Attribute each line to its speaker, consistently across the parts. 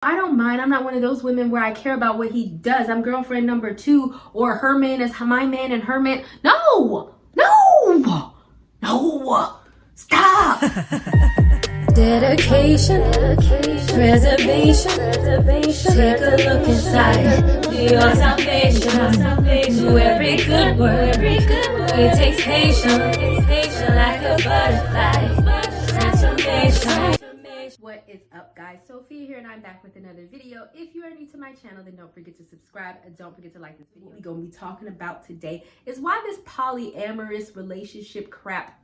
Speaker 1: I don't mind. I'm not one of those women where I care about what he does. I'm girlfriend number 2, or her man is my man and her man. No, no, no, stop.
Speaker 2: Dedication, preservation, take a look inside, do your salvation, do every good work, it takes patience, like a butterfly, transformation.
Speaker 1: What is up, guys? Sophie here, and I'm back with another video. If you are new to my channel, then don't forget to subscribe and don't forget to like this video. What we're gonna be talking about today is why this polyamorous relationship crap,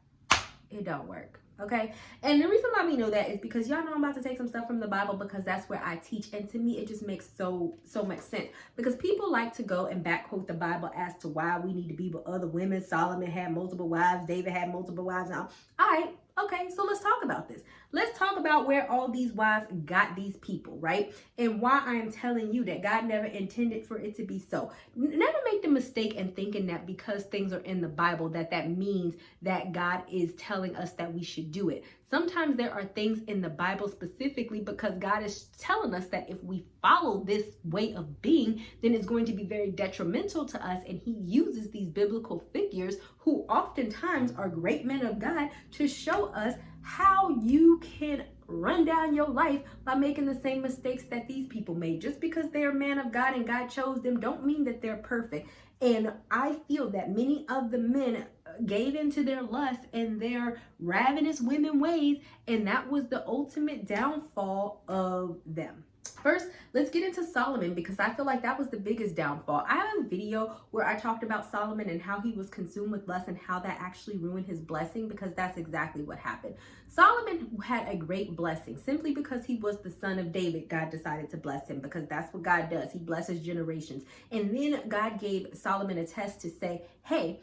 Speaker 1: it don't work. Okay, and the reason why we know that is because y'all know I'm about to take some stuff from the Bible, because that's where I teach, and to me it just makes so much sense, because people like to go and back quote the Bible as to why we need to be with other women. Solomon had multiple wives, David had multiple wives. Now, all right, okay, so let's talk about this. Let's talk about where all these wives got these people, right? And why I am telling you that God never intended for it to be so. Never make the mistake in thinking that because things are in the Bible that means that God is telling us that we should do it. Sometimes there are things in the Bible specifically because God is telling us that if we follow this way of being, then it's going to be very detrimental to us. And he uses these biblical figures, who oftentimes are great men of God, to show us how you can run down your life by making the same mistakes that these people made. Just because they're a man of God and God chose them don't mean that they're perfect. And I feel that many of the men gave into their lust and their ravenous women ways, and that was the ultimate downfall of them. First, let's get into Solomon, because I feel like that was the biggest downfall. I have a video where I talked about Solomon and how he was consumed with lust and how that actually ruined his blessing, because that's exactly what happened. Solomon had a great blessing simply because he was the son of David. God decided to bless him because that's what God does. He blesses generations. And then God gave Solomon a test to say, hey,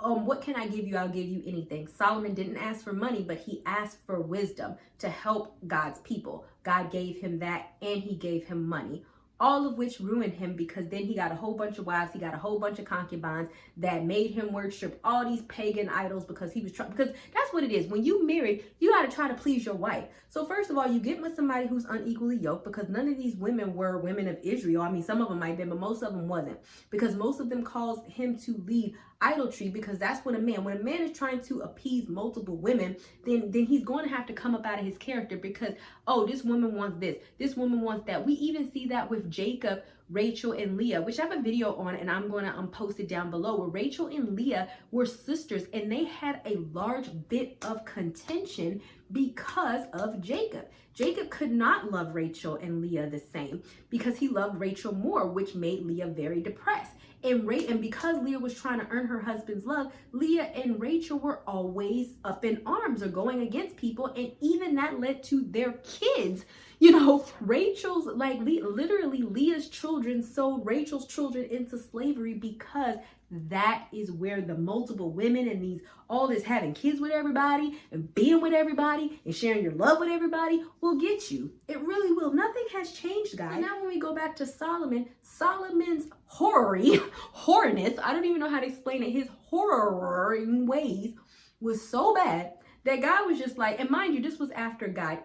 Speaker 1: what can I give you? I'll give you anything. Solomon didn't ask for money, but he asked for wisdom to help God's people. God gave him that, and he gave him money, all of which ruined him, because then he got a whole bunch of wives. He got a whole bunch of concubines that made him worship all these pagan idols, because he was trying, because that's what it is. When you marry, you got to try to please your wife. So first of all, you get with somebody who's unequally yoked, because none of these women were women of Israel. I mean, some of them might have been, but most of them wasn't, because most of them caused him to leave idolatry, because that's when a man is trying to appease multiple women, then he's going to have to come up out of his character, because, oh, this woman wants this woman wants that. We even see that with Jacob, Rachel, and Leah, which I have a video on, and I'm going to post it down below, where Rachel and Leah were sisters, and they had a large bit of contention because of Jacob. Jacob could not love Rachel and Leah the same, because he loved Rachel more, which made Leah very depressed. And because Leah was trying to earn her husband's love, Leah and Rachel were always up in arms or going against people, and even that led to their kids. You know, Rachel's, like, literally Leah's children sold Rachel's children into slavery, because that is where the multiple women and all this having kids with everybody and being with everybody and sharing your love with everybody will get you. It really will. Nothing has changed, guys. So now when we go back to Solomon, Solomon's horrorness, I don't even know how to explain it, his horroring ways was so bad that God was just like, and mind you, this was after God.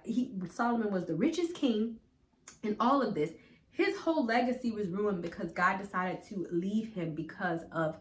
Speaker 1: Solomon was the richest king in all of this. His whole legacy was ruined because God decided to leave him because of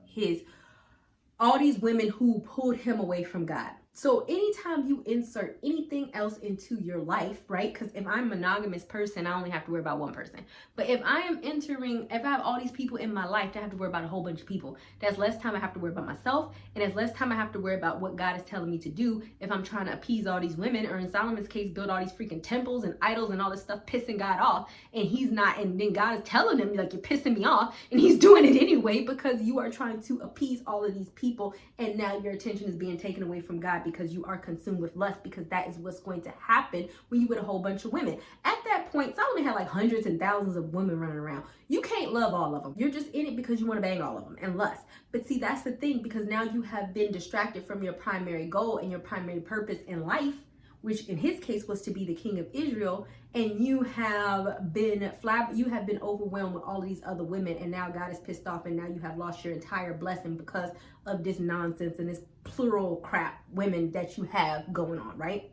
Speaker 1: all these women who pulled him away from God. So anytime you insert anything else into your life, right? Because if I'm a monogamous person, I only have to worry about one person. But if I have all these people in my life, I have to worry about a whole bunch of people. That's less time I have to worry about myself, and that's less time I have to worry about what God is telling me to do if I'm trying to appease all these women, or in Solomon's case, build all these freaking temples and idols and all this stuff, pissing God off. And he's not, and then God is telling him, like, you're pissing me off, and he's doing it anyway because you are trying to appease all of these people, and now your attention is being taken away from God because you are consumed with lust, because that is what's going to happen when you with a whole bunch of women. At that point, Solomon had like hundreds and thousands of women running around. You can't love all of them. You're just in it because you want to bang all of them and lust. But see, that's the thing, because now you have been distracted from your primary goal and your primary purpose in life, which in his case was to be the king of Israel, and you have been overwhelmed with all of these other women, and now God is pissed off, and now you have lost your entire blessing because of this nonsense and this plural crap women that you have going on, right?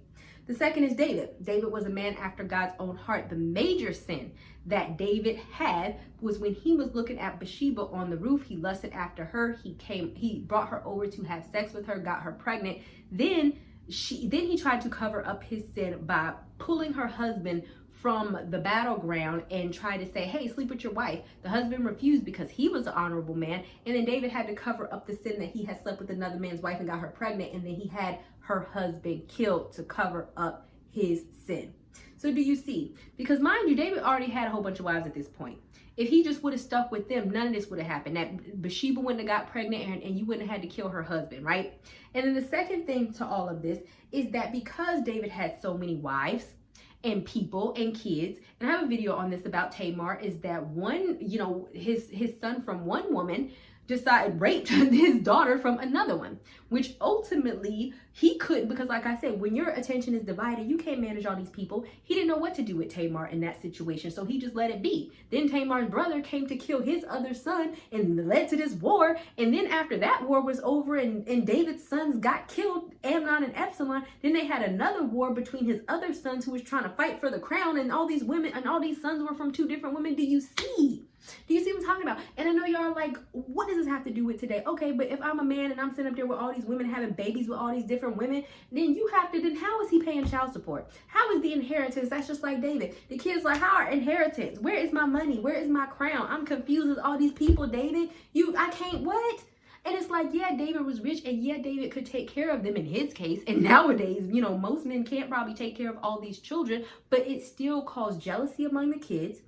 Speaker 1: The second is David. David was a man after God's own heart. The major sin that David had was when he was looking at Bathsheba on the roof. He lusted after her. He brought her over to have sex with her, got her pregnant. Then he tried to cover up his sin by pulling her husband from the battleground and tried to say, hey, sleep with your wife. The husband refused because he was an honorable man. And then David had to cover up the sin that he had slept with another man's wife and got her pregnant. And then he had her husband killed to cover up his sin. So do you see? Because mind you, David already had a whole bunch of wives at this point. If he just would have stuck with them, none of this would have happened. That Bathsheba wouldn't have got pregnant and you wouldn't have had to kill her husband, right? And then the second thing to all of this is that because David had so many wives and people and kids, and I have a video on this about Tamar, is that one, his son from one woman raped his daughter from another one, which ultimately he couldn't, because like I said, when your attention is divided, you can't manage all these people. He didn't know what to do with Tamar in that situation, so he just let it be. Then Tamar's brother came to kill his other son and led to this war, and then after that war was over and David's sons got killed, Amnon and Absalom, then they had another war between his other sons who was trying to fight for the crown, and all these women and all these sons were from two different women. Do you see? Do you see what I'm talking about? And I know y'all are like, what does this have to do with today? Okay, but if I'm a man and I'm sitting up there with all these women having babies with all these different women, then how is he paying child support? How is the inheritance? That's just like David. The kid's like, how are inheritance? Where is my money? Where is my crown? I'm confused with all these people, David. I can't, what? And it's like, yeah, David was rich, and yeah, David could take care of them in his case. And nowadays, most men can't probably take care of all these children, but it still caused jealousy among the kids.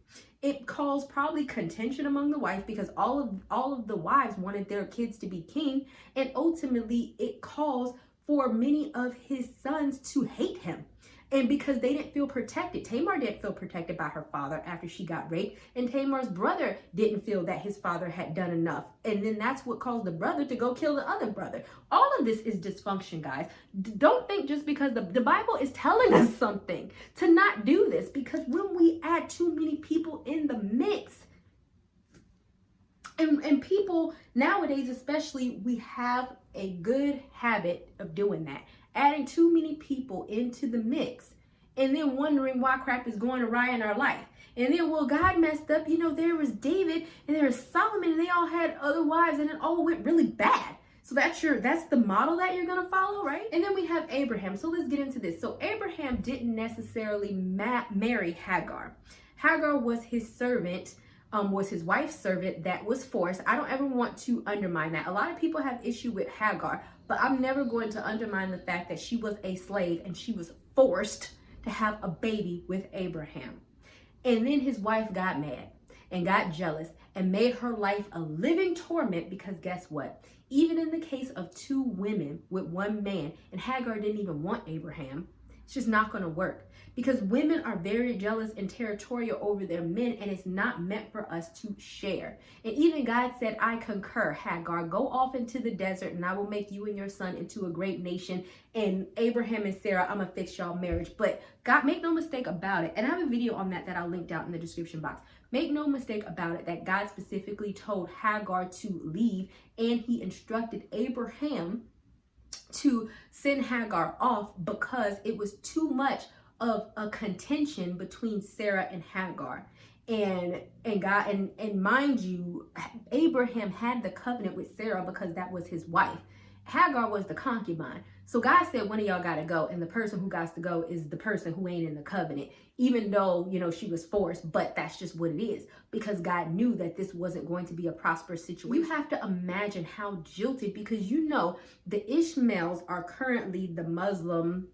Speaker 1: It caused probably contention among the wife because all of the wives wanted their kids to be king. And ultimately, it caused for many of his sons to hate him. And because they didn't feel protected. Tamar didn't feel protected by her father after she got raped. And Tamar's brother didn't feel that his father had done enough. And then that's what caused the brother to go kill the other brother. All of this is dysfunction, guys. Don't think just because the Bible is telling us something to not do this. Because when we add too many people in the mix, and people nowadays especially, we have a good habit of doing that. Adding too many people into the mix and then wondering why crap is going awry in our life. And then, well, God messed up. There was David and there was Solomon and they all had other wives and it all went really bad. So that's the model that you're going to follow, right? And then we have Abraham. So let's get into this. So Abraham didn't necessarily marry Hagar. Hagar was his servant, was his wife's servant that was forced. I don't ever want to undermine that. A lot of people have issue with Hagar, but I'm never going to undermine the fact that she was a slave and she was forced to have a baby with Abraham. And then his wife got mad and got jealous and made her life a living torment because guess what? Even in the case of two women with one man, and Hagar didn't even want Abraham, it's just not going to work because women are very jealous and territorial over their men, and it's not meant for us to share. And even God said, I concur, Hagar, go off into the desert and I will make you and your son into a great nation. And Abraham and Sarah, I'm going to fix y'all marriage. But God, make no mistake about it. And I have a video on that I'll link down in the description box. Make no mistake about it that God specifically told Hagar to leave, and he instructed Abraham to send Hagar off because it was too much of a contention between Sarah and Hagar. And God, and mind you, Abraham had the covenant with Sarah because that was his wife. Hagar was the concubine. So God said, one of y'all got to go. And the person who got to go is the person who ain't in the covenant, even though, she was forced, but that's just what it is because God knew that this wasn't going to be a prosperous situation. You have to imagine how jilted, because the Ishmaels are currently the Muslim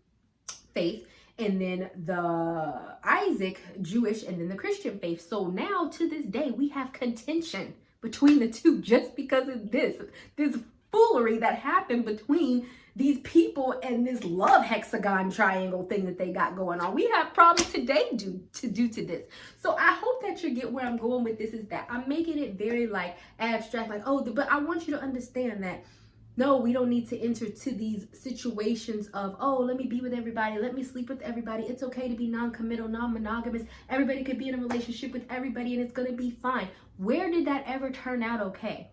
Speaker 1: faith, and then the Isaac Jewish, and then the Christian faith. So now to this day, we have contention between the two just because of this foolery that happened between these people and this love hexagon triangle thing that they got going on. We have problems today due to this. So I hope that you get where I'm going with this, is that I'm making it very abstract, but I want you to understand that no, we don't need to enter to these situations of, let me be with everybody. Let me sleep with everybody. It's okay to be non-committal, non-monogamous. Everybody could be in a relationship with everybody and it's going to be fine. Where did that ever turn out okay?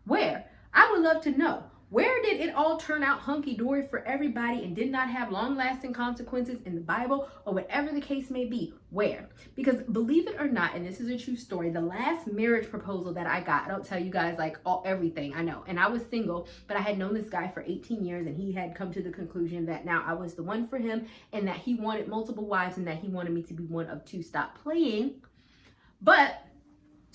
Speaker 1: Where? I would love to know. Where did it all turn out hunky-dory for everybody and did not have long-lasting consequences in the Bible or whatever the case may be? Where? Because believe it or not, and this is a true story, the last marriage proposal that I got, I don't tell you guys like everything, I know, and I was single, but I had known this guy for 18 years and he had come to the conclusion that now I was the one for him and that he wanted multiple wives and that he wanted me to be one of two. Stop playing. But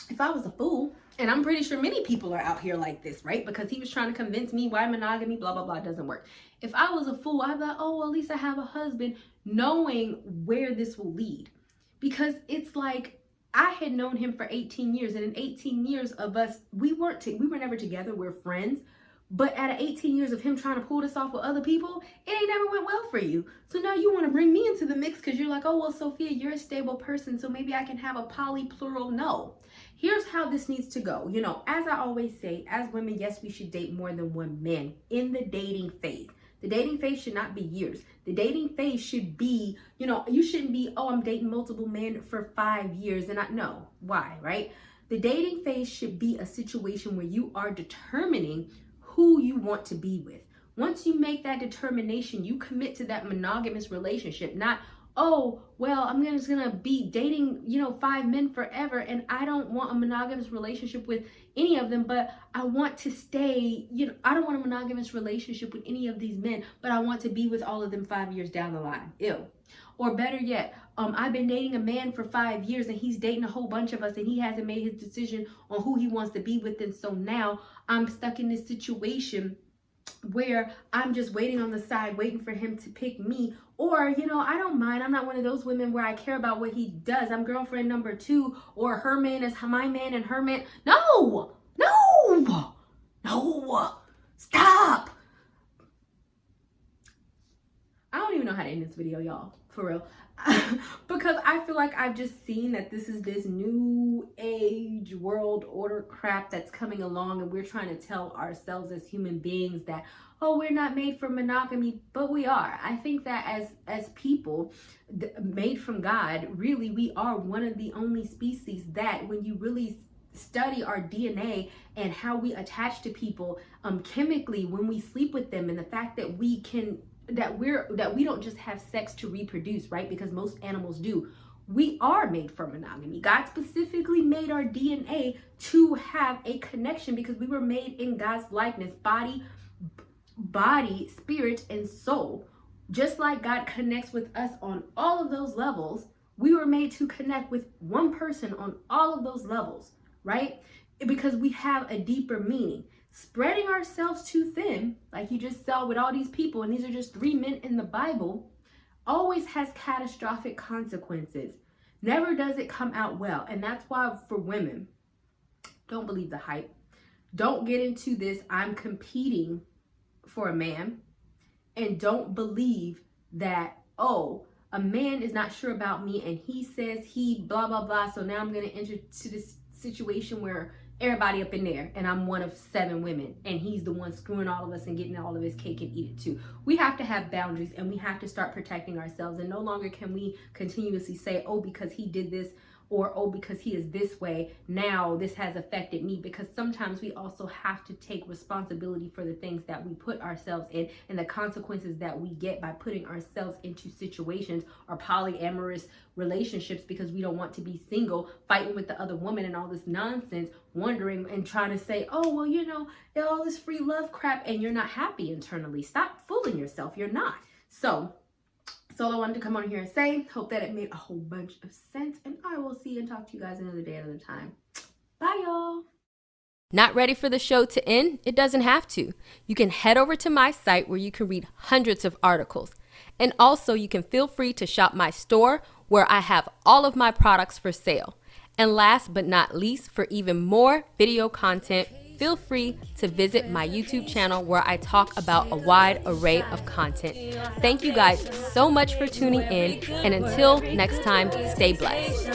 Speaker 1: if I was a fool, and I'm pretty sure many people are out here like this, right? Because he was trying to convince me why monogamy, blah, blah, blah, doesn't work. If I was a fool, I'd be like, oh, well, at least I have a husband, knowing where this will lead. Because it's like, I had known him for 18 years, and in 18 years of us, we were never together, we're friends. But out of 18 years of him trying to pull this off with other people, it ain't never went well for you. So now you want to bring me into the mix because you're like, oh, well, Sophia, you're a stable person, so maybe I can have a poly plural. No. Here's how this needs to go. You know, as I always say, as women, yes, we should date more than one man in the dating phase. The dating phase should not be years. The dating phase should be, you know, you shouldn't be, oh, I'm dating multiple men for 5 years. And no, why, right? The dating phase should be a situation where you are determining who you want to be with. Once you make that determination, you commit to that monogamous relationship, not, oh, well, I'm just gonna be dating, 5 men forever, and I don't want a monogamous relationship with any of them, but I want to stay, I don't want a monogamous relationship with any of these men, but I want to be with all of them 5 years down the line. Ew. Or better yet, I've been dating a man for 5 years and he's dating a whole bunch of us and he hasn't made his decision on who he wants to be with. And so now I'm stuck in this situation where I'm just waiting on the side, waiting for him to pick me. Or, I don't mind. I'm not one of those women where I care about what he does. I'm girlfriend number 2, or her man is my man and her man. No, stop. I don't even know how to end this video, y'all, for real. Because I feel like I've just seen that this is this new age world order crap that's coming along, and we're trying to tell ourselves as human beings that, oh, we're not made for monogamy, but we are. I think that as people made from God, really, we are one of the only species that, when you really study our DNA and how we attach to people chemically when we sleep with them, and the fact that we don't just have sex to reproduce, right? Because most animals do. We are made for monogamy. God specifically made our DNA to have a connection because we were made in God's likeness, body, spirit, and soul. Just like God connects with us on all of those levels, we were made to connect with one person on all of those levels, right? Because we have a deeper meaning. Spreading ourselves too thin, like you just saw with all these people, and these are just 3 men in the Bible, always has catastrophic consequences. Never does it come out well. And that's why for women, don't believe the hype. Don't get into this, I'm competing for a man. And don't believe that, oh, a man is not sure about me and he says he blah, blah, blah. So now I'm going to enter to this situation where everybody up in there and I'm one of 7 women and he's the one screwing all of us and getting all of his cake and eat it too. We have to have boundaries and we have to start protecting ourselves, and no longer can we continuously say, oh, because he did this, or oh, because he is this way, now this has affected me. Because sometimes we also have to take responsibility for the things that we put ourselves in and the consequences that we get by putting ourselves into situations or polyamorous relationships because we don't want to be single, fighting with the other woman and all this nonsense, wondering and trying to say, oh, well, all this free love crap, and you're not happy internally. Stop fooling yourself. You're not. So that's all I wanted to come on here and say. Hope that it made a whole bunch of sense, and I will see and talk to you guys another day, another time. Bye, y'all.
Speaker 3: Not ready for the show to end? It doesn't have to. You can head over to my site where you can read hundreds of articles. And also you can feel free to shop my store where I have all of my products for sale. And last but not least, for even more video content, feel free to visit my YouTube channel where I talk about a wide array of content. Thank you guys so much for tuning in, and until next time, stay blessed.